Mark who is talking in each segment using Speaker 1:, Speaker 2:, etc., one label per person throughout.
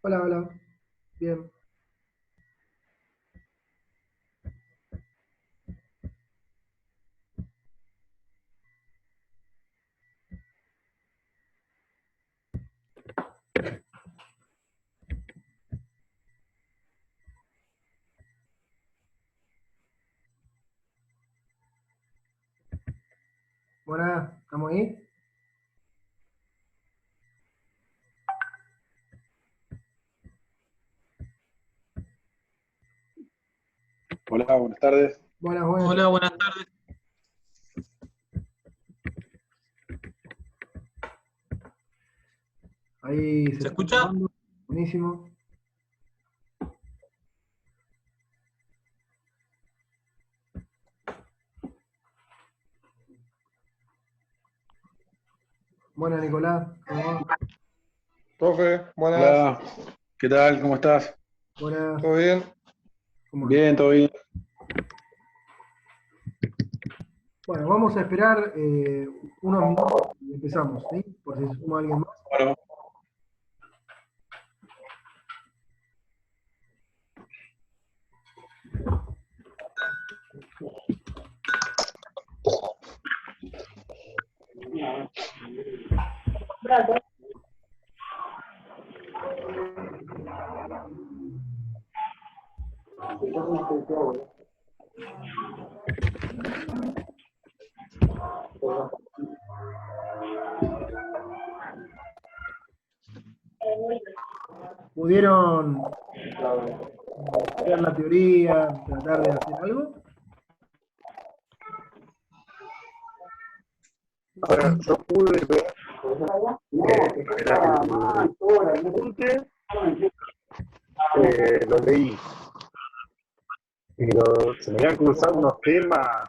Speaker 1: Hola, hola. Bien. Buenas, ¿estamos ahí?
Speaker 2: Hola, buenas tardes.
Speaker 1: Buenas, buenas.
Speaker 3: Hola, buenas tardes.
Speaker 1: Ahí se
Speaker 3: ¿Se
Speaker 1: está
Speaker 3: escucha?
Speaker 1: grabando. Buenísimo. Buenas, Nicolás. ¿Cómo va?
Speaker 4: Profe, buenas,
Speaker 2: Hola, ¿qué tal? ¿Cómo estás?
Speaker 1: Buenas.
Speaker 4: ¿todo bien?
Speaker 1: ¿Cómo anda?
Speaker 2: Bien, todo bien.
Speaker 1: Bueno, vamos a esperar unos minutos y empezamos, ¿sí? Por si se suma alguien más.
Speaker 2: Bueno,
Speaker 1: ¿Pudieron ver la teoría, tratar de hacer algo?
Speaker 4: Ahora, yo pude ver el apunte, lo leí, pero se me habían cruzado unos temas,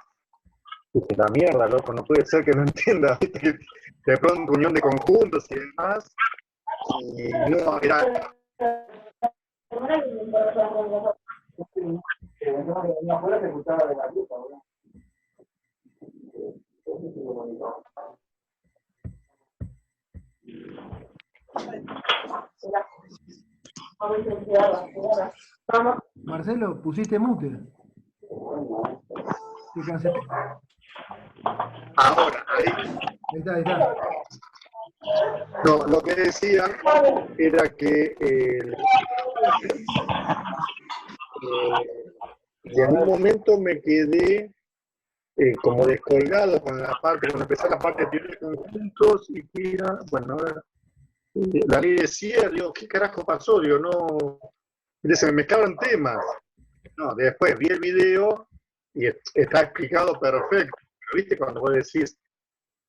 Speaker 4: dije, la mierda, loco, no puede ser que no entienda, ¿viste? Que de pronto unión de conjuntos y demás, y no, era...
Speaker 1: Marcelo, pusiste mute. Te cancelé.
Speaker 4: Ahora, ahí,
Speaker 1: Ahí está, ahí está.
Speaker 4: no, lo que decía era que y en un momento me quedé como descolgado con la parte, cuando empecé la parte de teoría de conjuntos y que era, bueno, ahora, la ley decía, digo, ¿qué carajo pasó? Digo, no, se me mezclaban temas. No, después vi el video y está explicado perfecto. Pero viste cuando vos decís,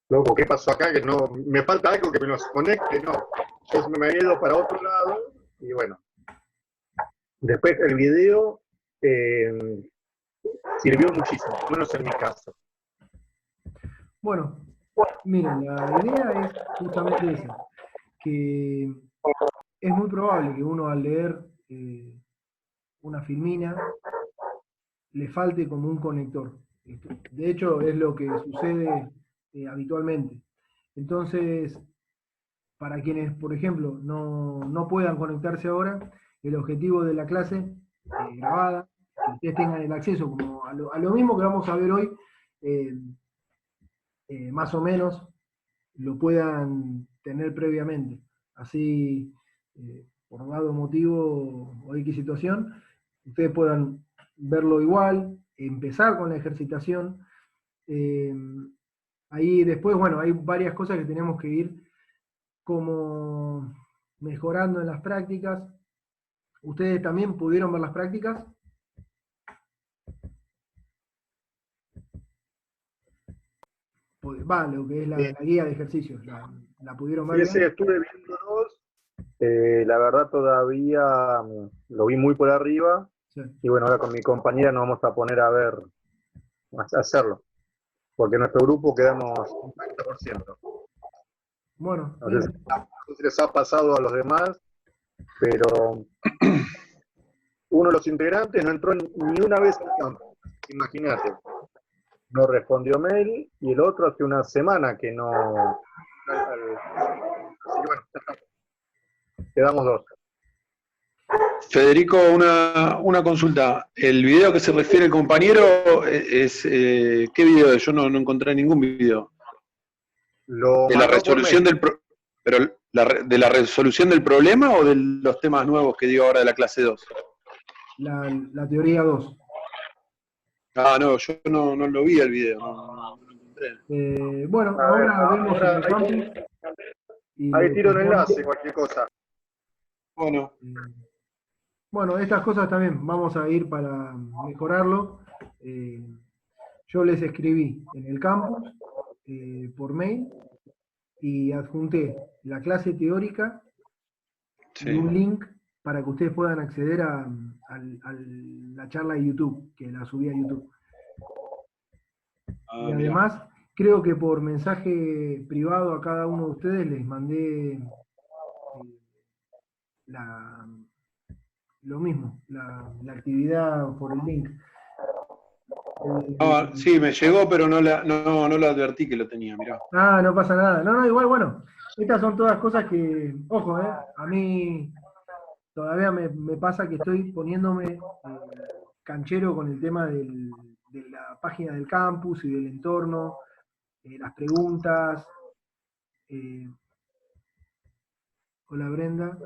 Speaker 4: loco, ¿qué pasó acá? Que no, me falta algo que me los conecte, no. Entonces me he ido para otro lado y bueno, después el video eh, sirvió muchísimo, al menos en mi caso.
Speaker 1: Bueno, miren, la idea es justamente esa, que es muy probable que uno al leer una filmina le falte como un conector. De hecho, es lo que sucede habitualmente. Entonces, para quienes, por ejemplo, no puedan conectarse ahora, el objetivo de la clase grabada, que ustedes tengan el acceso como a lo mismo que vamos a ver hoy, eh, más o menos lo puedan tener previamente. Así, por dado motivo o X situación, ustedes puedan verlo igual, empezar con la ejercitación. Eh, Ahí después, bueno, hay varias cosas que tenemos que ir como mejorando en las prácticas. ¿Ustedes también pudieron ver las prácticas? Va, lo que es la guía de ejercicios, ¿la pudieron ver
Speaker 4: Sí, sí,
Speaker 1: bien?
Speaker 4: estuve viendo dos. La verdad todavía lo vi muy por arriba.
Speaker 1: Sí.
Speaker 4: Y bueno, ahora con mi compañera nos vamos a poner a ver, a hacerlo. Porque en nuestro grupo quedamos 50%.
Speaker 1: Bueno,
Speaker 4: No sé
Speaker 1: bien.
Speaker 4: si les ha pasado a los demás, pero uno de los integrantes no entró ni una vez al campo. Imagínate. No respondió mail y el otro hace una semana que no. Así que bueno, quedamos dos.
Speaker 2: Federico, una consulta. ¿El video que se refiere el compañero es qué video es? Yo no encontré ningún video.
Speaker 4: Lo
Speaker 2: ¿De la
Speaker 4: mandó por
Speaker 2: resolución
Speaker 4: mail.
Speaker 2: pero de la resolución del problema o de los temas nuevos que dio ahora de la clase 2?
Speaker 1: La teoría 2.
Speaker 2: Ah, no, yo no lo vi el video, no lo encontré.
Speaker 1: Bueno,
Speaker 4: A ver,
Speaker 1: ahora vemos en
Speaker 4: ahora
Speaker 1: el campus y
Speaker 4: ahí
Speaker 1: le
Speaker 4: tiro el
Speaker 1: ponemos.
Speaker 4: enlace, cualquier cosa.
Speaker 2: Bueno,
Speaker 1: Bueno, estas cosas también vamos a ir para mejorarlo. Yo les escribí en el campus por mail y adjunté la clase teórica y
Speaker 2: sí.
Speaker 1: un link para que ustedes puedan acceder a la charla de YouTube, que la subí a YouTube. Y
Speaker 2: Ah, mirá.
Speaker 1: además, creo que por mensaje privado a cada uno de ustedes les mandé lo mismo, la actividad por el link.
Speaker 2: Sí, me llegó, pero no lo advertí que lo tenía, mirá.
Speaker 1: No pasa nada. No, igual, bueno, estas son todas cosas que, ojo, a mí todavía me pasa que estoy poniéndome canchero con el tema de la página del campus y del entorno, las preguntas. Hola Brenda.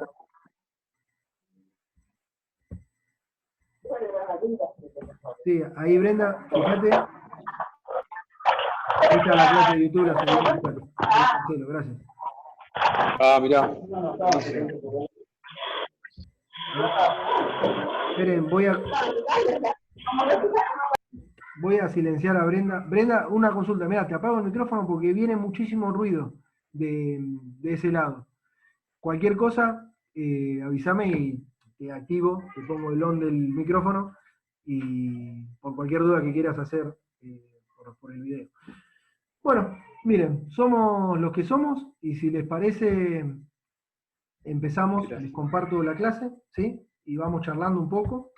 Speaker 1: Sí, ahí Brenda, fíjate. Ahí está la clase de YouTube, la subí al chat. Marcelo, gracias.
Speaker 2: Ah, mirá.
Speaker 1: Esperen, voy a silenciar a Brenda. Brenda, una consulta. Mira, te apago el micrófono porque viene muchísimo ruido de ese lado. Cualquier cosa, avísame y te activo, te pongo el on del micrófono y por cualquier duda que quieras hacer por el video. Bueno, miren, somos los que somos y si les parece, empezamos,
Speaker 2: Gracias.
Speaker 1: les comparto la clase, ¿sí? Y vamos charlando un poco.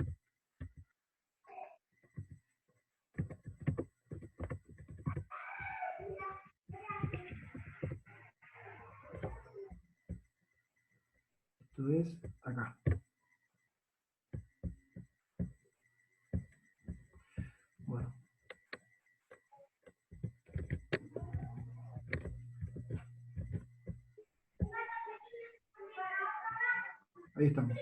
Speaker 1: Esto es acá. Bueno. Ahí estamos.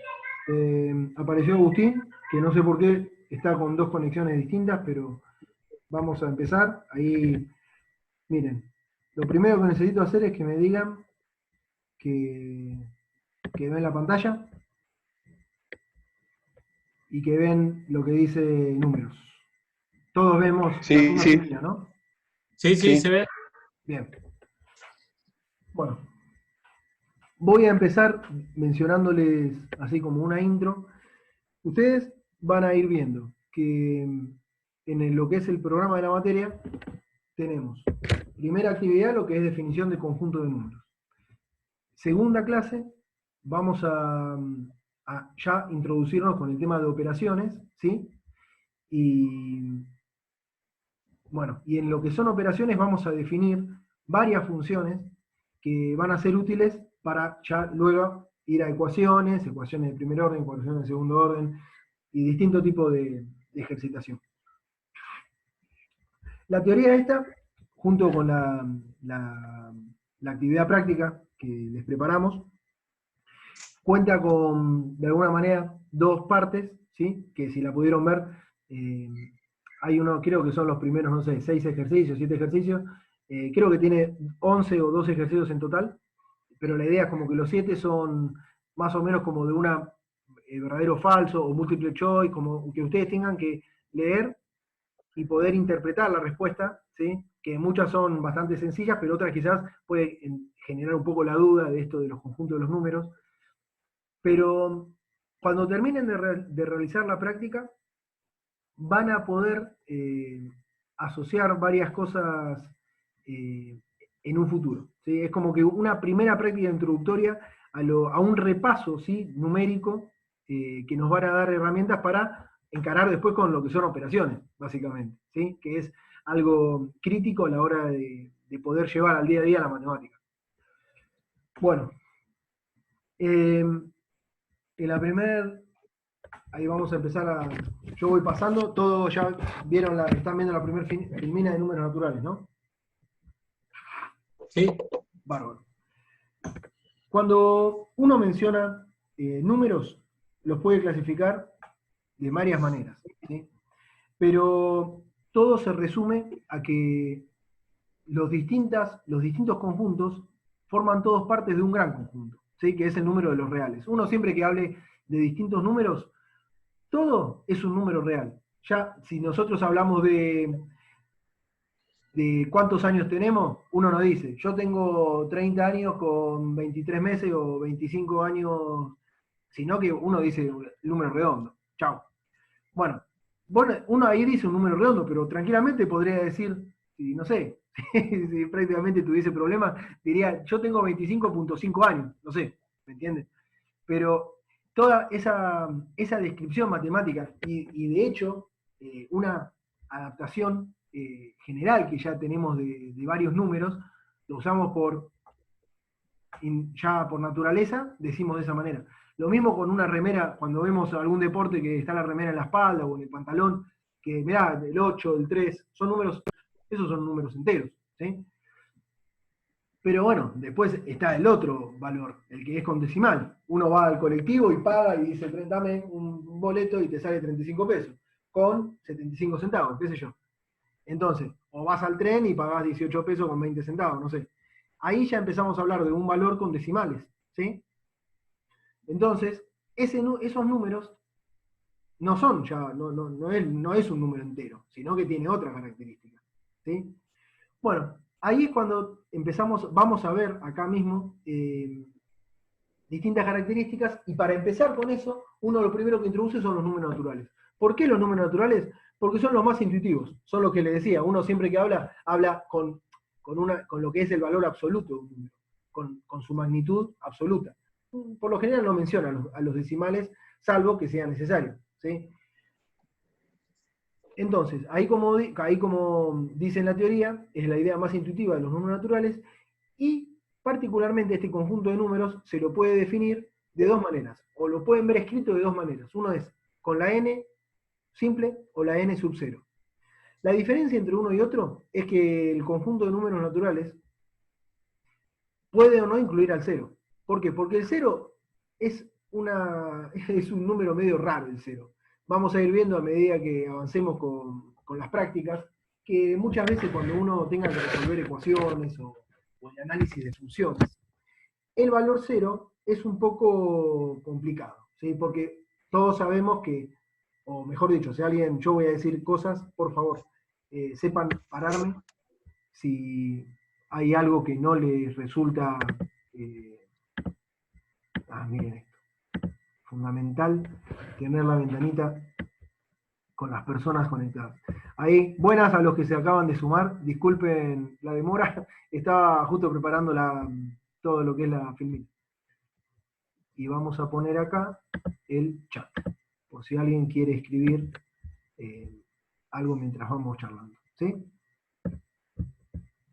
Speaker 1: Apareció Agustín, que no sé por qué está con dos conexiones distintas, pero vamos a empezar. Ahí, miren, lo primero que necesito hacer es que me digan que ven la pantalla y que ven lo que dice números. Todos vemos
Speaker 2: Sí,
Speaker 1: la misma
Speaker 2: sí.
Speaker 1: línea, ¿no?
Speaker 3: Sí,
Speaker 2: Sí.
Speaker 3: se ve.
Speaker 1: Bien. Bueno, voy a empezar mencionándoles así como una intro. Ustedes van a ir viendo que en lo que es el programa de la materia tenemos primera actividad, lo que es definición de conjunto de números. Segunda clase, vamos a ya introducirnos con el tema de operaciones, ¿sí? Y bueno, y en lo que son operaciones vamos a definir varias funciones que van a ser útiles para ya luego ir a ecuaciones de primer orden, ecuaciones de segundo orden, y distintos tipos de ejercitación. La teoría esta, junto con la actividad práctica que les preparamos, cuenta con, de alguna manera, dos partes, ¿sí? Que si la pudieron ver, hay uno, creo que son los primeros, no sé, 6 ejercicios, 7 ejercicios, creo que tiene 11 o 12 ejercicios en total, pero la idea es como que los 7 son más o menos como de una verdadero o falso o múltiple choice, como que ustedes tengan que leer y poder interpretar la respuesta, ¿sí? Que muchas son bastante sencillas, pero otras quizás pueden generar un poco la duda de esto de los conjuntos de los números. Pero cuando terminen de realizar la práctica, van a poder asociar varias cosas en un futuro, ¿sí? Es como que una primera práctica introductoria a un repaso, ¿sí? Numérico, que nos van a dar herramientas para encarar después con lo que son operaciones, básicamente, ¿sí? Que es algo crítico a la hora de poder llevar al día a día la matemática. Bueno, en la primera Ahí vamos a empezar a... Yo voy pasando, todos ya vieron están viendo la primera filmina de números naturales, ¿no?
Speaker 3: Sí.
Speaker 1: Bárbaro. Cuando uno menciona números, los puede clasificar de varias maneras, ¿sí? Pero todo se resume a que los distintos conjuntos forman todos partes de un gran conjunto, ¿sí? Que es el número de los reales. Uno siempre que hable de distintos números, todo es un número real. Ya, si nosotros hablamos de cuántos años tenemos, uno no dice, yo tengo 30 años con 23 meses o 25 años, sino que uno dice el número redondo. Chao. Bueno, uno ahí dice un número redondo, pero tranquilamente podría decir, si no sé, si prácticamente tuviese problemas, diría, yo tengo 25.5 años, no sé, ¿me entiendes? Pero toda esa descripción matemática, y de hecho, una adaptación general que ya tenemos de varios números, lo usamos ya por naturaleza, decimos de esa manera. Lo mismo con una remera, cuando vemos algún deporte que está la remera en la espalda o en el pantalón, que mirá, el 8, el 3, son números, esos son números enteros, ¿sí? Pero bueno, después está el otro valor, el que es con decimal. Uno va al colectivo y paga y dice, dame un boleto y te sale 35 pesos, con 75 centavos, qué sé yo. Entonces, o vas al tren y pagás 18 pesos con 20 centavos, no sé. Ahí ya empezamos a hablar de un valor con decimales, ¿sí? Entonces, esos números no son ya, no es un número entero, sino que tiene otra característica, ¿sí? Bueno, ahí es cuando vamos a ver acá mismo distintas características, y para empezar con eso, uno lo primero que introduce son los números naturales. ¿Por qué los números naturales? Porque son los más intuitivos, son los que le decía, uno siempre que habla con lo que es el valor absoluto de un número, con su magnitud absoluta. Por lo general no menciona a los decimales, salvo que sea necesario, ¿sí? Entonces, ahí como dice en la teoría, es la idea más intuitiva de los números naturales, y particularmente este conjunto de números se lo puede definir de dos maneras, o lo pueden ver escrito de dos maneras. Uno es con la n simple o la n sub 0. La diferencia entre uno y otro es que el conjunto de números naturales puede o no incluir al 0. ¿Por qué? Porque el 0 es un número medio raro, el 0. Vamos a ir viendo a medida que avancemos con las prácticas, que muchas veces cuando uno tenga que resolver ecuaciones o el análisis de funciones, el valor 0 es un poco complicado, ¿sí? Porque todos sabemos que, o mejor dicho, si alguien, yo voy a decir cosas, por favor, sepan pararme si hay algo que no les resulta... miren esto. Fundamental tener la ventanita con las personas conectadas. Ahí, buenas a los que se acaban de sumar, disculpen la demora, estaba justo preparando todo lo que es la filmina. Y vamos a poner acá el chat, por si alguien quiere escribir algo mientras vamos charlando, ¿sí?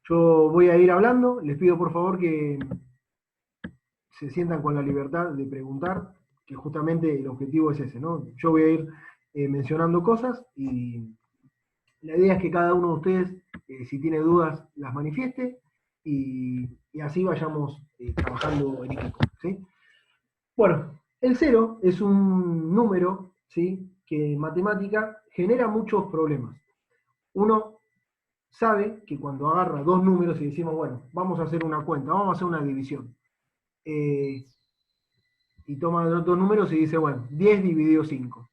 Speaker 1: Yo voy a ir hablando, les pido por favor que se sientan con la libertad de preguntar, que justamente el objetivo es ese, ¿no? Yo voy a ir mencionando cosas y la idea es que cada uno de ustedes, si tiene dudas, las manifieste y así vayamos trabajando en equipo, ¿sí? Bueno, el 0 es un número, ¿sí?, que en matemática genera muchos problemas. Uno sabe que cuando agarra dos números y decimos, bueno, vamos a hacer una cuenta, vamos a hacer una división, y toma los dos números y dice, bueno, 10 dividido 5.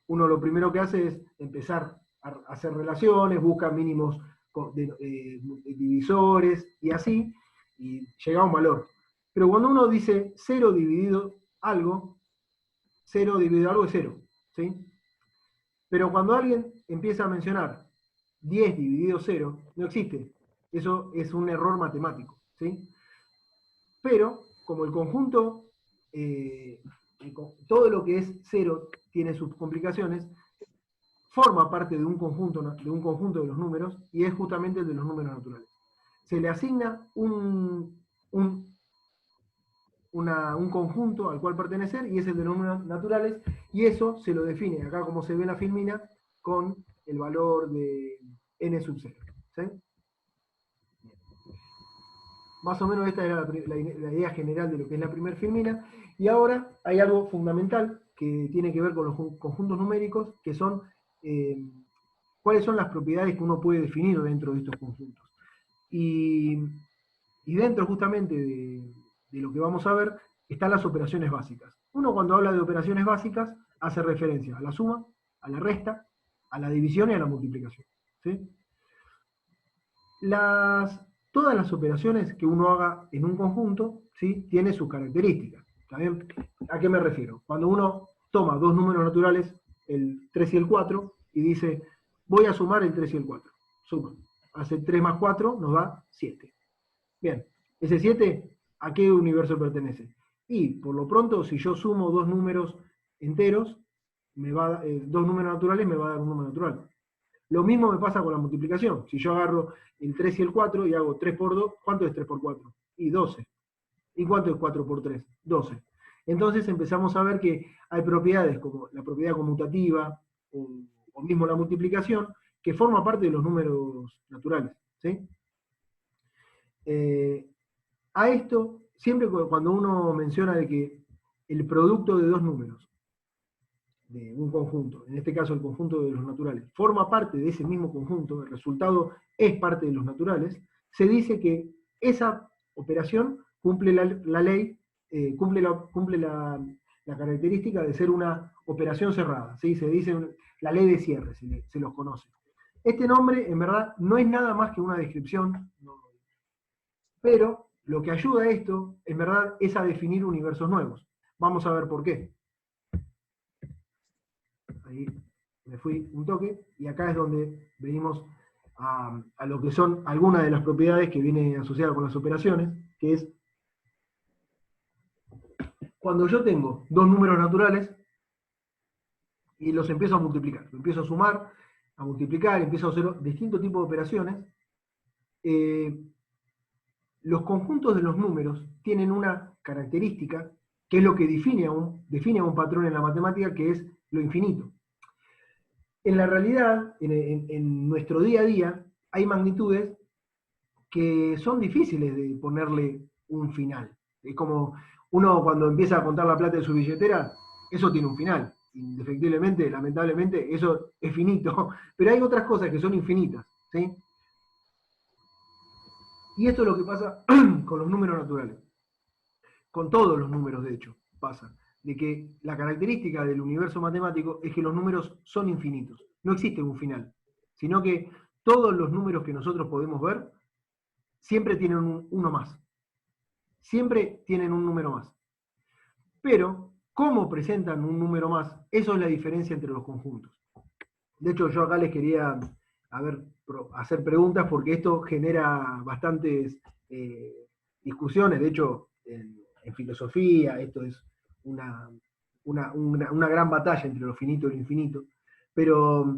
Speaker 1: Uno lo primero que hace es empezar a hacer relaciones, busca mínimos divisores y así, y llega a un valor. Pero cuando uno dice 0 dividido algo, 0 dividido algo es 0, ¿sí? Pero cuando alguien empieza a mencionar 10 dividido 0, no existe. Eso es un error matemático, ¿sí? Pero, como el conjunto, todo lo que es 0 tiene sus complicaciones, forma parte de un conjunto de los números, y es justamente el de los números naturales. Se le asigna un un conjunto al cual pertenecer, y es el de los números naturales, y eso se lo define, acá como se ve en la filmina, con el valor de n sub 0. ¿Sí? Más o menos esta era la idea general de lo que es la primera filmina, y ahora hay algo fundamental que tiene que ver con los conjuntos numéricos, que son cuáles son las propiedades que uno puede definir dentro de estos conjuntos. Y dentro justamente de lo que vamos a ver están las operaciones básicas. Uno cuando habla de operaciones básicas hace referencia a la suma, a la resta, a la división y a la multiplicación. ¿Sí? Todas las operaciones que uno haga en un conjunto, ¿sí?, tienen sus características. ¿Está bien? ¿A qué me refiero? Cuando uno toma dos números naturales, el 3 y el 4, y dice, voy a sumar el 3 y el 4. Suma. Hace 3 más 4, nos da 7. Bien. Ese 7, ¿a qué universo pertenece? Y, por lo pronto, si yo sumo dos números enteros, dos números naturales, me va a dar un número natural. Lo mismo me pasa con la multiplicación. Si yo agarro el 3 y el 4 y hago 3 por 2, ¿cuánto es 3 por 4? Y 12. ¿Y cuánto es 4 por 3? 12. Entonces empezamos a ver que hay propiedades como la propiedad conmutativa o mismo la multiplicación, que forma parte de los números naturales. ¿Sí? A esto, siempre cuando uno menciona de que el producto de dos números, de un conjunto, en este caso el conjunto de los naturales, forma parte de ese mismo conjunto, el resultado es parte de los naturales, se dice que esa operación cumple la ley, cumple la característica de ser una operación cerrada, ¿sí? Se dice la ley de cierre, se los conoce. Este nombre, en verdad, no es nada más que una descripción, pero lo que ayuda a esto, en verdad, es a definir universos nuevos. Vamos a ver por qué. Ahí me fui un toque, y acá es donde venimos a lo que son algunas de las propiedades que vienen asociadas con las operaciones, que es cuando yo tengo dos números naturales y los empiezo a multiplicar, los empiezo a sumar, a multiplicar, empiezo a hacer distintos tipos de operaciones, los conjuntos de los números tienen una característica que es lo que define a un patrón en la matemática, que es lo infinito. En la realidad, en nuestro día a día, hay magnitudes que son difíciles de ponerle un final. Es como uno cuando empieza a contar la plata de su billetera, eso tiene un final. Indefectiblemente, lamentablemente, eso es finito. Pero hay otras cosas que son infinitas. ¿Sí? Y esto es lo que pasa con los números naturales. Con todos los números, de hecho, pasa. De que la característica del universo matemático es que los números son infinitos. No existe un final. Sino que todos los números que nosotros podemos ver siempre tienen uno más. Siempre tienen un número más. Pero, ¿cómo presentan un número más? Eso es la diferencia entre los conjuntos. De hecho, yo acá les quería hacer preguntas porque esto genera bastantes discusiones. De hecho, en filosofía esto es una gran batalla entre lo finito y lo infinito. Pero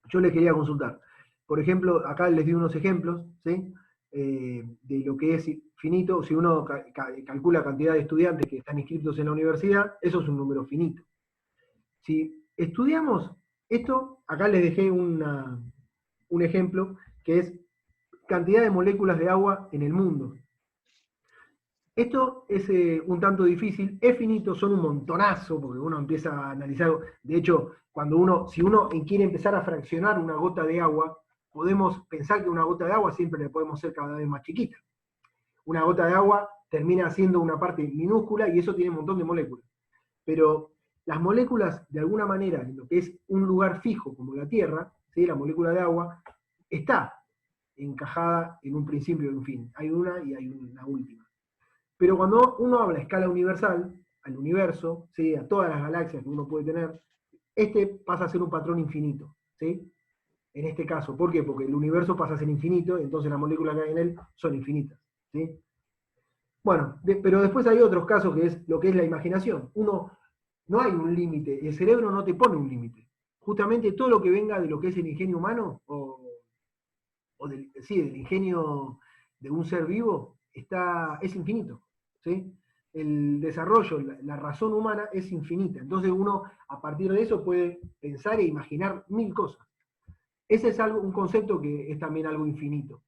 Speaker 1: yo les quería consultar. Por ejemplo, acá les di unos ejemplos, ¿sí? De lo que es finito. Si uno calcula la cantidad de estudiantes que están inscritos en la universidad, eso es un número finito. Si estudiamos esto, acá les dejé un ejemplo, que es cantidad de moléculas de agua en el mundo. Esto es un tanto difícil, es finito, son un montonazo, porque uno empieza a analizar. De hecho, si uno quiere empezar a fraccionar una gota de agua, podemos pensar que una gota de agua siempre le podemos hacer cada vez más chiquita. Una gota de agua termina siendo una parte minúscula y eso tiene un montón de moléculas. Pero las moléculas, de alguna manera, en lo que es un lugar fijo como la Tierra, ¿sí?, la molécula de agua, está encajada en un principio y un fin. Hay una y hay una última. Pero cuando uno habla a escala universal, al universo, ¿sí?, a todas las galaxias que uno puede tener, este pasa a ser un patrón infinito. ¿Sí? En este caso, ¿por qué? Porque el universo pasa a ser infinito, entonces las moléculas que hay en él son infinitas. ¿Sí? Bueno, pero después hay otros casos que es lo que es la imaginación. No hay un límite, el cerebro no te pone un límite. Justamente todo lo que venga de lo que es el ingenio humano, del ingenio de un ser vivo, es infinito. ¿Sí? el desarrollo, la razón humana es infinita. Entonces uno a partir de eso puede pensar e imaginar mil cosas. Ese es un concepto que es también algo infinito.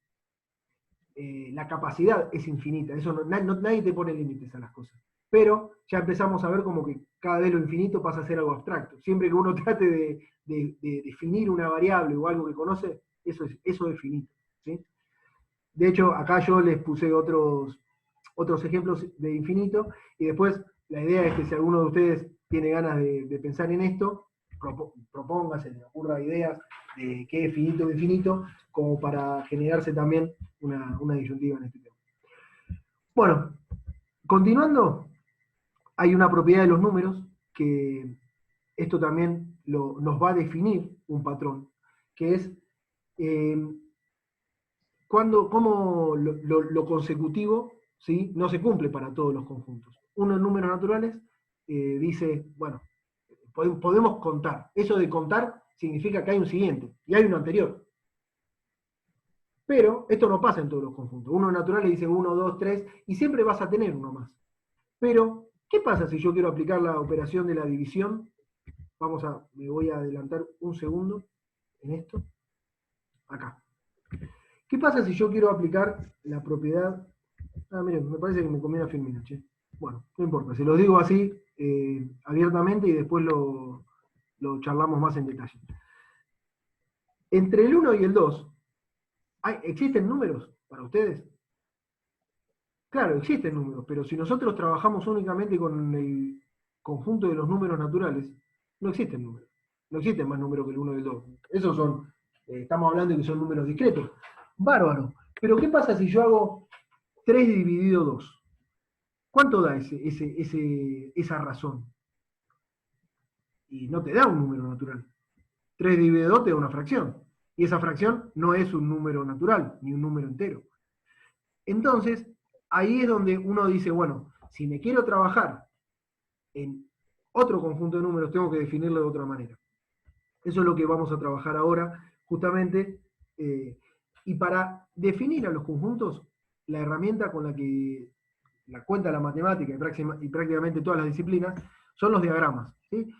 Speaker 1: La capacidad es infinita, eso nadie te pone límites a las cosas. Pero ya empezamos a ver como que cada vez lo infinito pasa a ser algo abstracto. Siempre que uno trate de definir una variable o algo que conoce, eso es finito. ¿Sí? De hecho, acá yo les puse otros ejemplos de infinito, y después la idea es que si alguno de ustedes tiene ganas de pensar en esto, proponga, se le ocurra ideas de qué es finito o infinito, como para generarse también una disyuntiva en este tema. Bueno, continuando, hay una propiedad de los números que esto también nos va a definir un patrón, que es cómo lo consecutivo, ¿sí?, no se cumple para todos los conjuntos. Uno en números naturales dice, bueno, podemos contar. Eso de contar significa que hay un siguiente y hay uno anterior. Pero esto no pasa en todos los conjuntos. Uno natural le dice 1, 2, 3, y siempre vas a tener uno más. Pero, ¿qué pasa si yo quiero aplicar la operación de la división? Me voy a adelantar un segundo en esto. Acá. ¿Qué pasa si yo quiero aplicar la propiedad? Miren, me parece que me comí una filmina, che. Bueno, no importa, se los digo así abiertamente y después lo charlamos más en detalle. Entre el 1 y el 2, ¿existen números para ustedes? Claro, existen números, pero si nosotros trabajamos únicamente con el conjunto de los números naturales, no existen números. No existen más números que el 1 y el 2. Esos son, estamos hablando de que son números discretos. Bárbaro. Pero ¿qué pasa si yo hago 3 dividido 2? ¿Cuánto da esa razón? Y no te da un número natural. 3 dividido 2 te da una fracción. Y esa fracción no es un número natural, ni un número entero. Entonces, ahí es donde uno dice, bueno, si me quiero trabajar en otro conjunto de números, tengo que definirlo de otra manera. Eso es lo que vamos a trabajar ahora, justamente. Y para definir a los conjuntos, la herramienta con la que la cuenta la matemática y prácticamente todas las disciplinas son los diagramas. ¿Sí?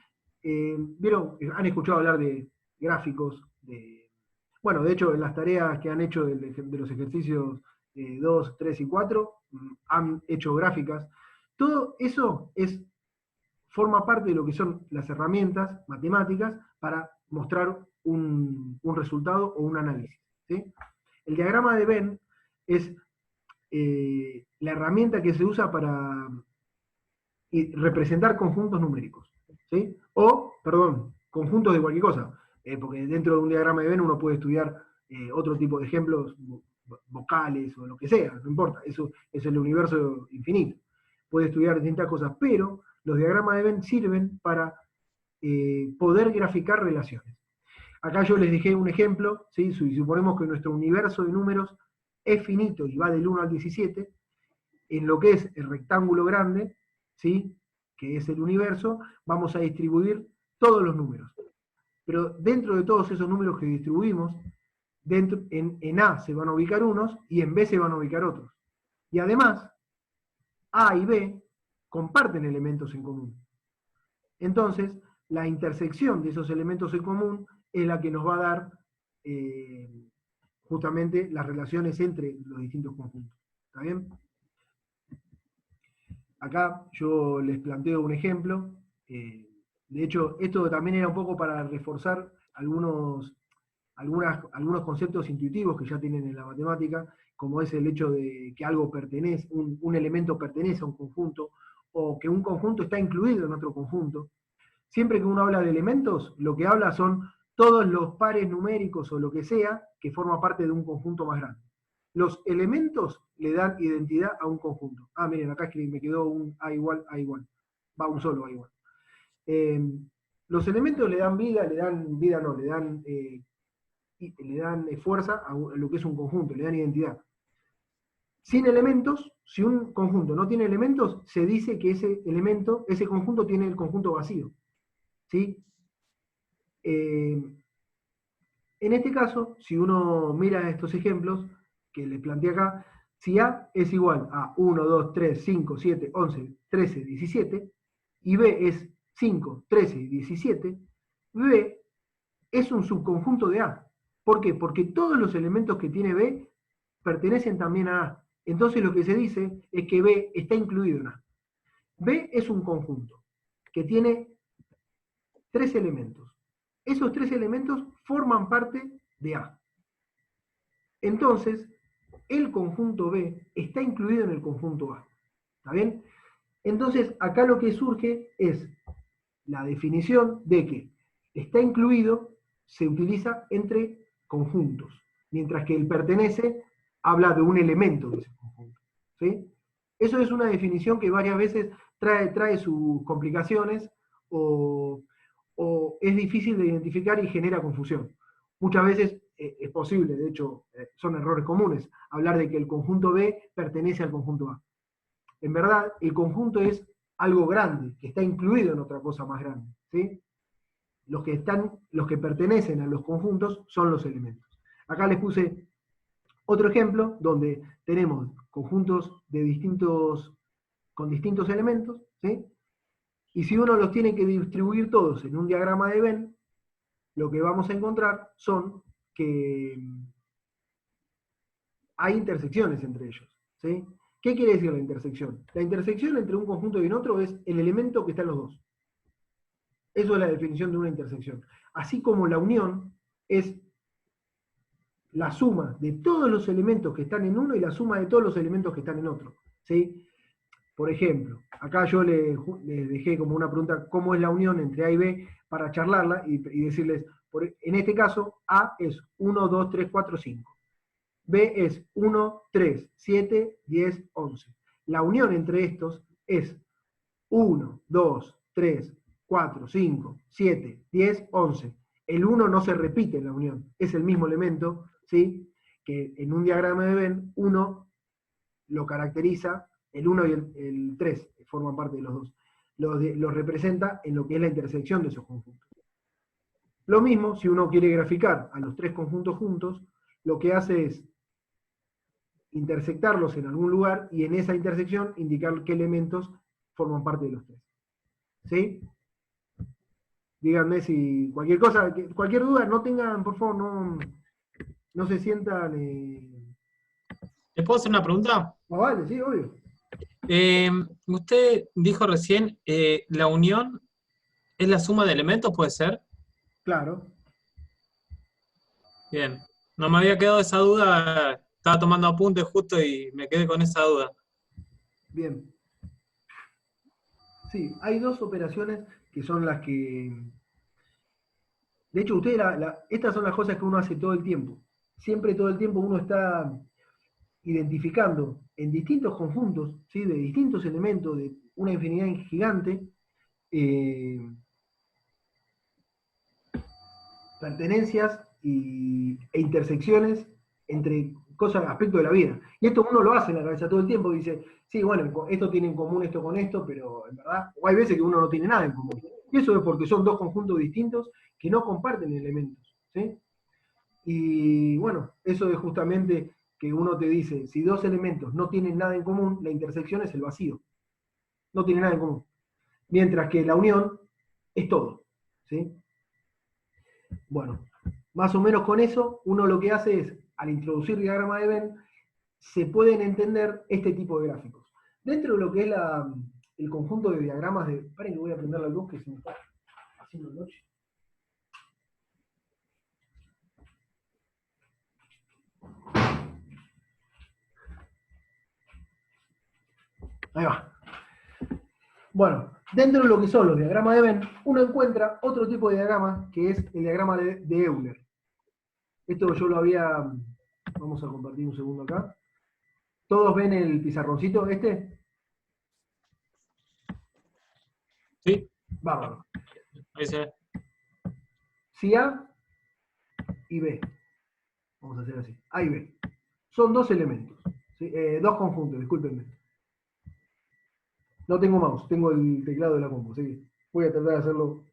Speaker 1: ¿Vieron? Han escuchado hablar de gráficos, bueno, de hecho, en las tareas que han hecho de los ejercicios 2, 3 y 4, han hecho gráficas. Todo eso forma parte de lo que son las herramientas matemáticas para mostrar un resultado o un análisis. ¿Sí? El diagrama de Venn es la herramienta que se usa para representar conjuntos numéricos. ¿Sí? O, perdón, conjuntos de cualquier cosa. Porque dentro de un diagrama de Venn uno puede estudiar otro tipo de ejemplos, vocales o lo que sea, no importa, eso es el universo infinito. Puede estudiar distintas cosas, pero los diagramas de Venn sirven para poder graficar relaciones. Acá yo les dejé un ejemplo, ¿sí? Si suponemos que nuestro universo de números es finito y va del 1 al 17, en lo que es el rectángulo grande, ¿sí?, que es el universo, vamos a distribuir todos los números. Pero dentro de todos esos números que distribuimos, en A se van a ubicar unos y en B se van a ubicar otros. Y además, A y B comparten elementos en común. Entonces, la intersección de esos elementos en común es la que nos va a dar justamente las relaciones entre los distintos conjuntos. ¿Está bien? Acá yo les planteo un ejemplo. De hecho, esto también era un poco para reforzar algunos conceptos intuitivos que ya tienen en la matemática, como es el hecho de que algo pertenece, un elemento pertenece a un conjunto, o que un conjunto está incluido en otro conjunto. Siempre que uno habla de elementos, lo que habla son todos los pares numéricos o lo que sea que forma parte de un conjunto más grande. Los elementos le dan identidad a un conjunto. Miren, acá me quedó un A igual, A igual. Va un solo A igual. Los elementos le dan fuerza a lo que es un conjunto, le dan identidad. Sin elementos, si un conjunto no tiene elementos, se dice que ese conjunto tiene el conjunto vacío. ¿Sí? En este caso, si uno mira estos ejemplos que les planteé acá, Si A es igual a 1, 2, 3, 5, 7, 11, 13, 17, y B es 5, 13 y 17, B es un subconjunto de A. ¿Por qué? Porque todos los elementos que tiene B pertenecen también a A. Entonces lo que se dice es que B está incluido en A. B es un conjunto que tiene 3 elementos. Esos 3 elementos forman parte de A. Entonces, el conjunto B está incluido en el conjunto A. ¿Está bien? Entonces, acá lo que surge es la definición de que está incluido se utiliza entre conjuntos, mientras que el pertenece habla de un elemento de ese conjunto. ¿Sí? Eso es una definición que varias veces trae sus complicaciones o es difícil de identificar y genera confusión. Muchas veces es posible, de hecho, son errores comunes, hablar de que el conjunto B pertenece al conjunto A. En verdad, el conjunto es algo grande, que está incluido en otra cosa más grande. ¿Sí? Los que pertenecen a los conjuntos son los elementos. Acá les puse otro ejemplo donde tenemos conjuntos con distintos elementos, ¿sí? Y si uno los tiene que distribuir todos en un diagrama de Venn, lo que vamos a encontrar son que hay intersecciones entre ellos. ¿Sí? ¿Qué quiere decir la intersección? La intersección entre un conjunto y un otro es el elemento que está en los dos. Eso es la definición de una intersección. Así como la unión es la suma de todos los elementos que están en uno y la suma de todos los elementos que están en otro. ¿Sí? Por ejemplo, acá yo les dejé como una pregunta, ¿cómo es la unión entre A y B? Para charlarla y decirles, en este caso, A es 1, 2, 3, 4, 5. B es 1, 3, 7, 10, 11. La unión entre estos es 1, 2, 3, 4, 5, 7, 10, 11. El 1 no se repite en la unión, es el mismo elemento, ¿sí? Que en un diagrama de Venn, 1 lo caracteriza, el 1 y el 3 forman parte de los dos. Los representa en lo que es la intersección de esos conjuntos. Lo mismo, si uno quiere graficar a los 3 conjuntos juntos, lo que hace es intersectarlos en algún lugar y en esa intersección indicar qué elementos forman parte de los 3. ¿Sí? Díganme si cualquier cosa, cualquier duda, no tengan, por favor, no se sientan...
Speaker 3: ¿Les puedo hacer una pregunta?
Speaker 1: vale, sí, obvio.
Speaker 3: Usted dijo recién, la unión es la suma de elementos, ¿puede ser?
Speaker 1: Claro.
Speaker 3: Bien. No me había quedado esa duda, estaba tomando apuntes justo y me quedé con esa duda.
Speaker 1: Bien. Sí, hay 2 operaciones que son las que... De hecho, estas son las cosas que uno hace todo el tiempo. Siempre, todo el tiempo, uno está identificando en distintos conjuntos, ¿sí? De distintos elementos, de una infinidad gigante, pertenencias e intersecciones entre cosas, aspectos de la vida. Y esto uno lo hace en la cabeza todo el tiempo, dice, sí, bueno, esto tiene en común esto con esto, pero en verdad, o hay veces que uno no tiene nada en común. Y eso es porque son 2 conjuntos distintos que no comparten elementos. ¿Sí? Y bueno, eso es justamente que uno te dice, si 2 elementos no tienen nada en común, la intersección es el vacío. No tiene nada en común. Mientras que la unión es todo. ¿Sí? Bueno, más o menos con eso, uno lo que hace es, al introducir diagrama de Venn, se pueden entender este tipo de gráficos. Dentro de lo que es el conjunto de diagramas de... Paren que voy a prender la luz que se me está haciendo noche. Ahí va. Bueno, dentro de lo que son los diagramas de Venn, uno encuentra otro tipo de diagrama que es el diagrama de Euler. Esto yo lo había... Vamos a compartir un segundo acá. ¿Todos ven el pizarroncito este?
Speaker 3: ¿Sí?
Speaker 1: Bárbaro.
Speaker 3: Ahí se ve.
Speaker 1: Si A y B. Vamos a hacer así. A y B. Son 2 elementos. ¿Sí? 2 conjuntos, discúlpenme. No tengo mouse, tengo el teclado de la compu, así que voy a tratar de hacerlo.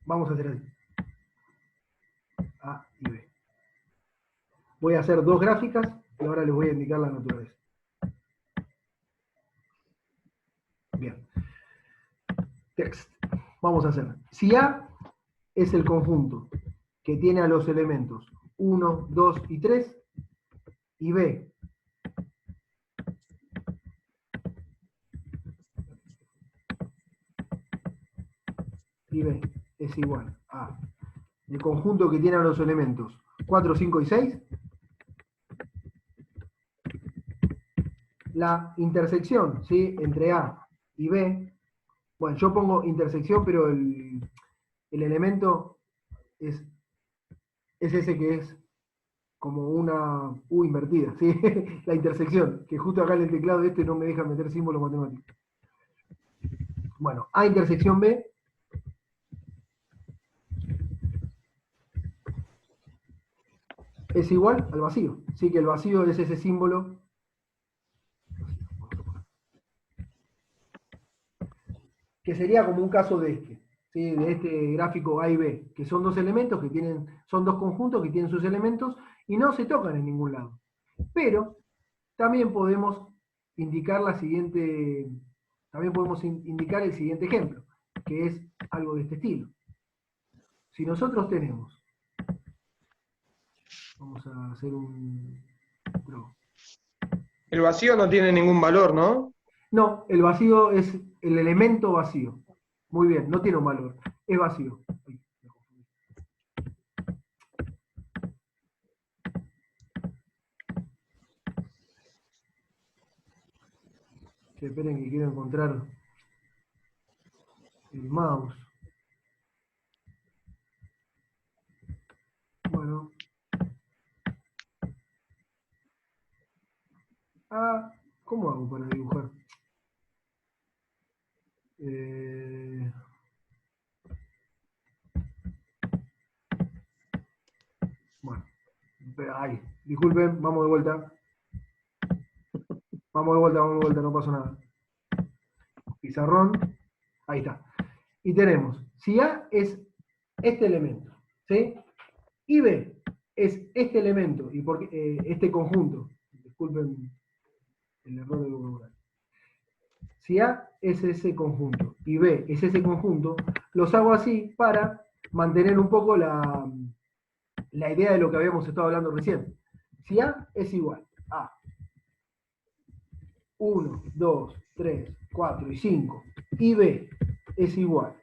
Speaker 1: Vamos a hacer así. A y B. Voy a hacer dos gráficas y ahora les voy a indicar la naturaleza. Bien. Text. Vamos a hacer. Si A es el conjunto que tiene a los elementos 1, 2 y 3, y B es igual a el conjunto que tiene a los elementos 4, 5 y 6, la intersección, ¿sí?, entre A y B, bueno, yo pongo intersección, pero el elemento es ese que es como una U invertida, ¿sí? La intersección, que justo acá en el teclado no me deja meter símbolos matemáticos. Bueno, A intersección B es igual al vacío, ¿sí? Que el vacío es ese símbolo que sería como un caso de ¿sí? De este gráfico A y B, que son dos elementos que tienen, son dos conjuntos que tienen sus elementos y no se tocan en ningún lado. Pero también podemos indicar la siguiente, también podemos indicar el siguiente ejemplo, que es algo de este estilo. Si nosotros tenemos, vamos a hacer un draw.
Speaker 5: El vacío no tiene ningún valor, ¿no?
Speaker 1: No, el vacío es el elemento vacío. Muy bien, no tiene un valor, es vacío. Que esperen que quiero encontrar el mouse. Bueno. Ah, ¿cómo hago para dibujar? Bueno, ahí, disculpen, vamos de vuelta. Vamos de vuelta, no pasó nada. Pizarrón, ahí está. Y tenemos, si A es este elemento, ¿sí? Y B es este elemento, y porque, este conjunto, disculpen el error de vocabulario. Si A es ese conjunto y B es ese conjunto, los hago así para mantener un poco la idea de lo que habíamos estado hablando recién. Si A es igual a 1, 2, 3, 4 y 5, y B es igual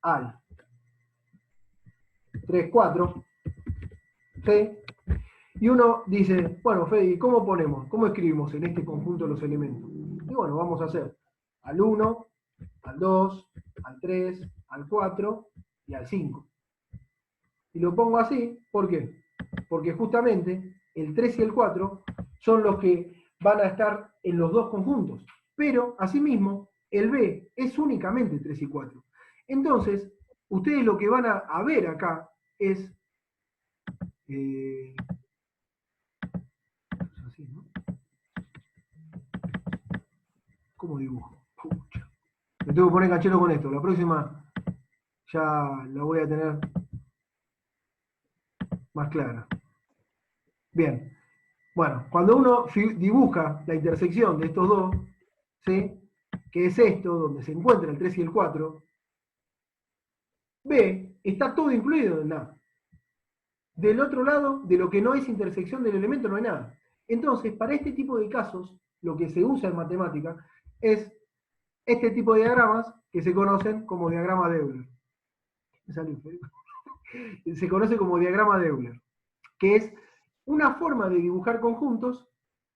Speaker 1: al 3, 4, ¿sí? Y uno dice, bueno, Fede, ¿cómo ponemos? ¿Cómo escribimos en este conjunto los elementos? Y bueno, vamos a hacer al 1, al 2, al 3, al 4 y al 5. Y lo pongo así, ¿por qué? Porque justamente el 3 y el 4 son los que van a estar en los dos conjuntos. Pero, asimismo, el B es únicamente 3 y 4. Entonces, ustedes lo que van a ver acá es... así, ¿no? ¿Cómo dibujo? Pucha. Me tengo que poner canchero con esto. La próxima ya la voy a tener más clara. Bien. Bueno, cuando uno dibuja la intersección de estos dos, ¿sí?, que es esto, donde se encuentra el 3 y el 4, B está todo incluido en A. Del otro lado, de lo que no es intersección del elemento, no hay nada. Entonces, para este tipo de casos, lo que se usa en matemática es este tipo de diagramas que se conocen como diagrama de Euler. Se conoce como diagrama de Euler, que es una forma de dibujar conjuntos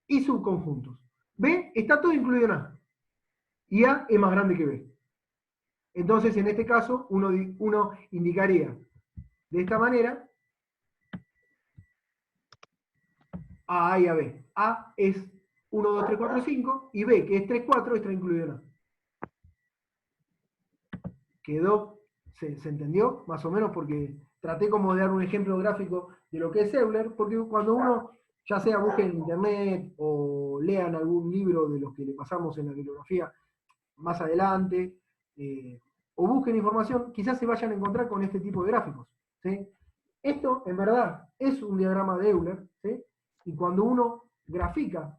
Speaker 1: y subconjuntos. B está todo incluido en A, y A es más grande que B. Entonces, en este caso, uno indicaría de esta manera a A y a B. A es 1, 2, 3, 4, 5, y B, que es 3, 4, está incluido en A. ¿Quedó? ¿Se entendió? Más o menos, porque traté como de dar un ejemplo gráfico de lo que es Euler, porque cuando uno, ya sea busque en internet o lean algún libro de los que le pasamos en la bibliografía más adelante, o busquen información, quizás se vayan a encontrar con este tipo de gráficos, ¿sí? Esto, en verdad, es un diagrama de Euler, ¿sí? Y cuando uno grafica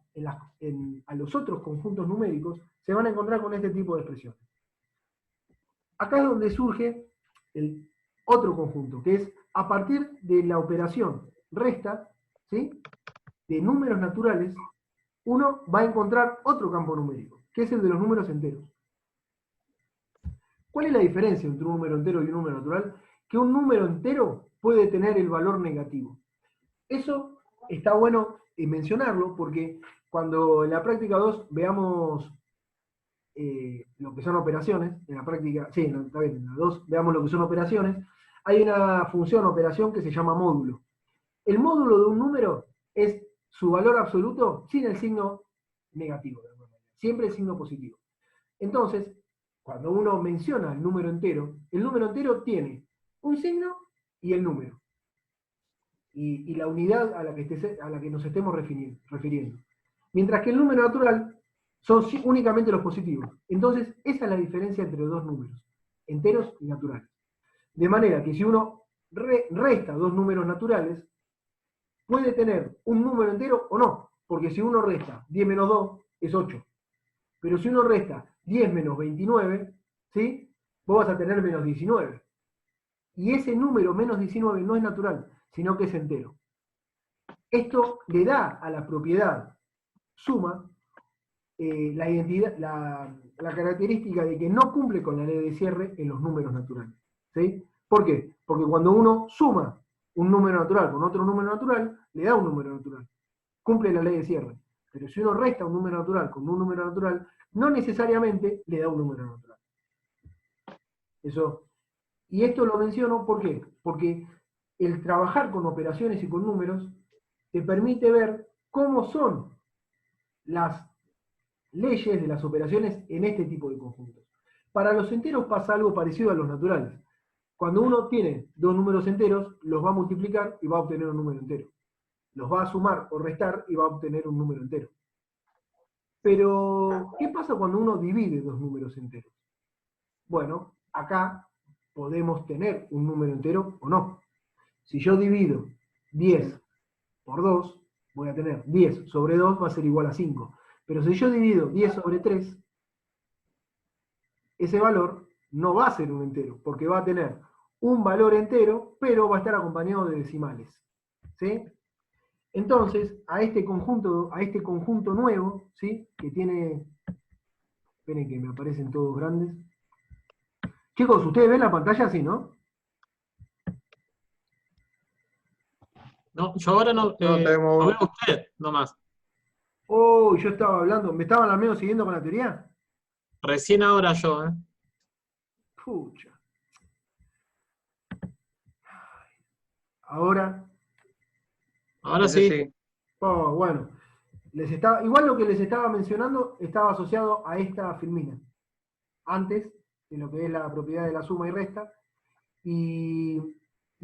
Speaker 1: a los otros conjuntos numéricos, se van a encontrar con este tipo de expresiones. Acá es donde surge el otro conjunto, que es a partir de la operación resta, ¿sí?, de números naturales, uno va a encontrar otro campo numérico, que es el de los números enteros. ¿Cuál es la diferencia entre un número entero y un número natural? Que un número entero puede tener el valor negativo. Eso está bueno mencionarlo porque cuando en la práctica 2 veamos lo que son operaciones, en la práctica, sí, no, está bien, en la 2 veamos lo que son operaciones, hay una función operación que se llama módulo. El módulo de un número es su valor absoluto sin el signo negativo, siempre el signo positivo. Entonces, cuando uno menciona el número entero tiene un signo y el número. Y la unidad a la que nos estemos refiriendo. Mientras que el número natural son únicamente los positivos. Entonces, esa es la diferencia entre los dos números, enteros y naturales. De manera que si uno resta dos números naturales, puede tener un número entero o no, porque si uno resta 10 menos 2 es 8. Pero si uno resta 10 menos 29, ¿sí?, vos vas a tener menos 19. Y ese número menos 19 no es natural, sino que es entero. Esto le da a la propiedad suma la identidad, la característica de que no cumple con la ley de cierre en los números naturales. ¿Sí? ¿Por qué? Porque cuando uno suma un número natural con otro número natural, le da un número natural. Cumple la ley de cierre. Pero si uno resta un número natural con un número natural, no necesariamente le da un número natural. Eso. Y esto lo menciono, ¿por qué? Porque el trabajar con operaciones y con números te permite ver cómo son las leyes de las operaciones en este tipo de conjuntos. Para los enteros pasa algo parecido a los naturales. Cuando uno tiene dos números enteros, los va a multiplicar y va a obtener un número entero. Los va a sumar o restar y va a obtener un número entero. Pero, ¿qué pasa cuando uno divide dos números enteros? Bueno, acá podemos tener un número entero o no. Si yo divido 10 por 2, voy a tener 10 sobre 2 va a ser igual a 5. Pero si yo divido 10 sobre 3, ese valor no va a ser un entero, porque va a tener un valor entero, pero va a estar acompañado de decimales. ¿Sí? Entonces, a este conjunto nuevo, ¿sí?, que tiene... Esperen que me aparecen todos grandes. Chicos, ¿ustedes ven la pantalla? Sí, ¿no?
Speaker 3: No, yo ahora no,
Speaker 5: No, tenemos
Speaker 3: lo veo a usted nomás.
Speaker 1: Oh, yo estaba hablando, ¿me estaban al menos siguiendo con la teoría?
Speaker 3: Recién ahora yo, ¿eh?
Speaker 1: Pucha. Ahora,
Speaker 3: Ahora
Speaker 5: ese
Speaker 3: sí.
Speaker 5: sí.
Speaker 1: oh, bueno. Igual lo que les estaba mencionando estaba asociado a esta filmina. Antes de lo que es la propiedad de la suma y resta. Y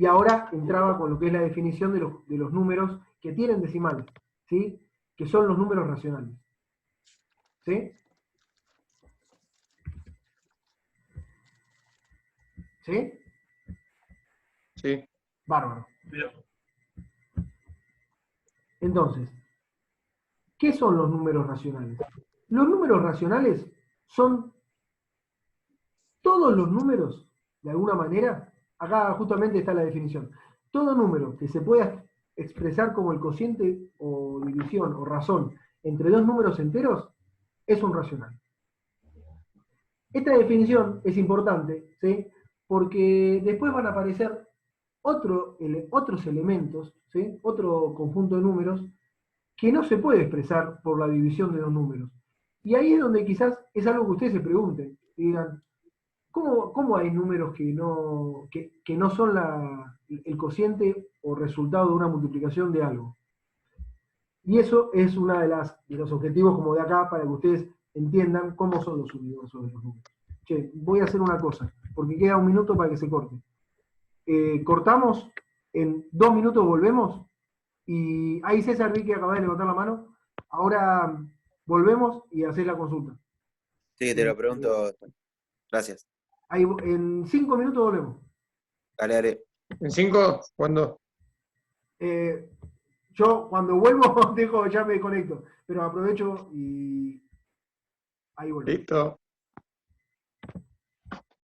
Speaker 1: ahora entraba con lo que es la definición de los números que tienen decimales, ¿sí?, que son los números racionales. ¿Sí? ¿Sí?
Speaker 5: Sí.
Speaker 1: Bárbaro. Entonces, ¿qué son los números racionales? Los números racionales son todos los números, de alguna manera, acá justamente está la definición, todo número que se pueda expresar como el cociente o división o razón entre dos números enteros es un racional. Esta definición es importante, ¿sí?, porque después van a aparecer otros elementos, ¿sí?, otro conjunto de números que no se puede expresar por la división de dos números. Y ahí es donde quizás es algo que ustedes se pregunten, y digan, ¿cómo hay números que no son el cociente o resultado de una multiplicación de algo? Y eso es uno de los objetivos como de acá para que ustedes entiendan cómo son los universos de los números. Che, voy a hacer una cosa, porque queda un minuto para que se corte. Cortamos, en 2 minutos volvemos, y ahí César vi que acaba de levantar la mano. Ahora volvemos y hacer la consulta.
Speaker 6: Sí, te lo pregunto. Gracias.
Speaker 1: Ahí, en 5 minutos volvemos.
Speaker 6: Dale, dale.
Speaker 5: ¿En 5? ¿Cuándo?
Speaker 1: Yo cuando vuelvo, ya me conecto, pero aprovecho y ahí vuelvo.
Speaker 5: Listo.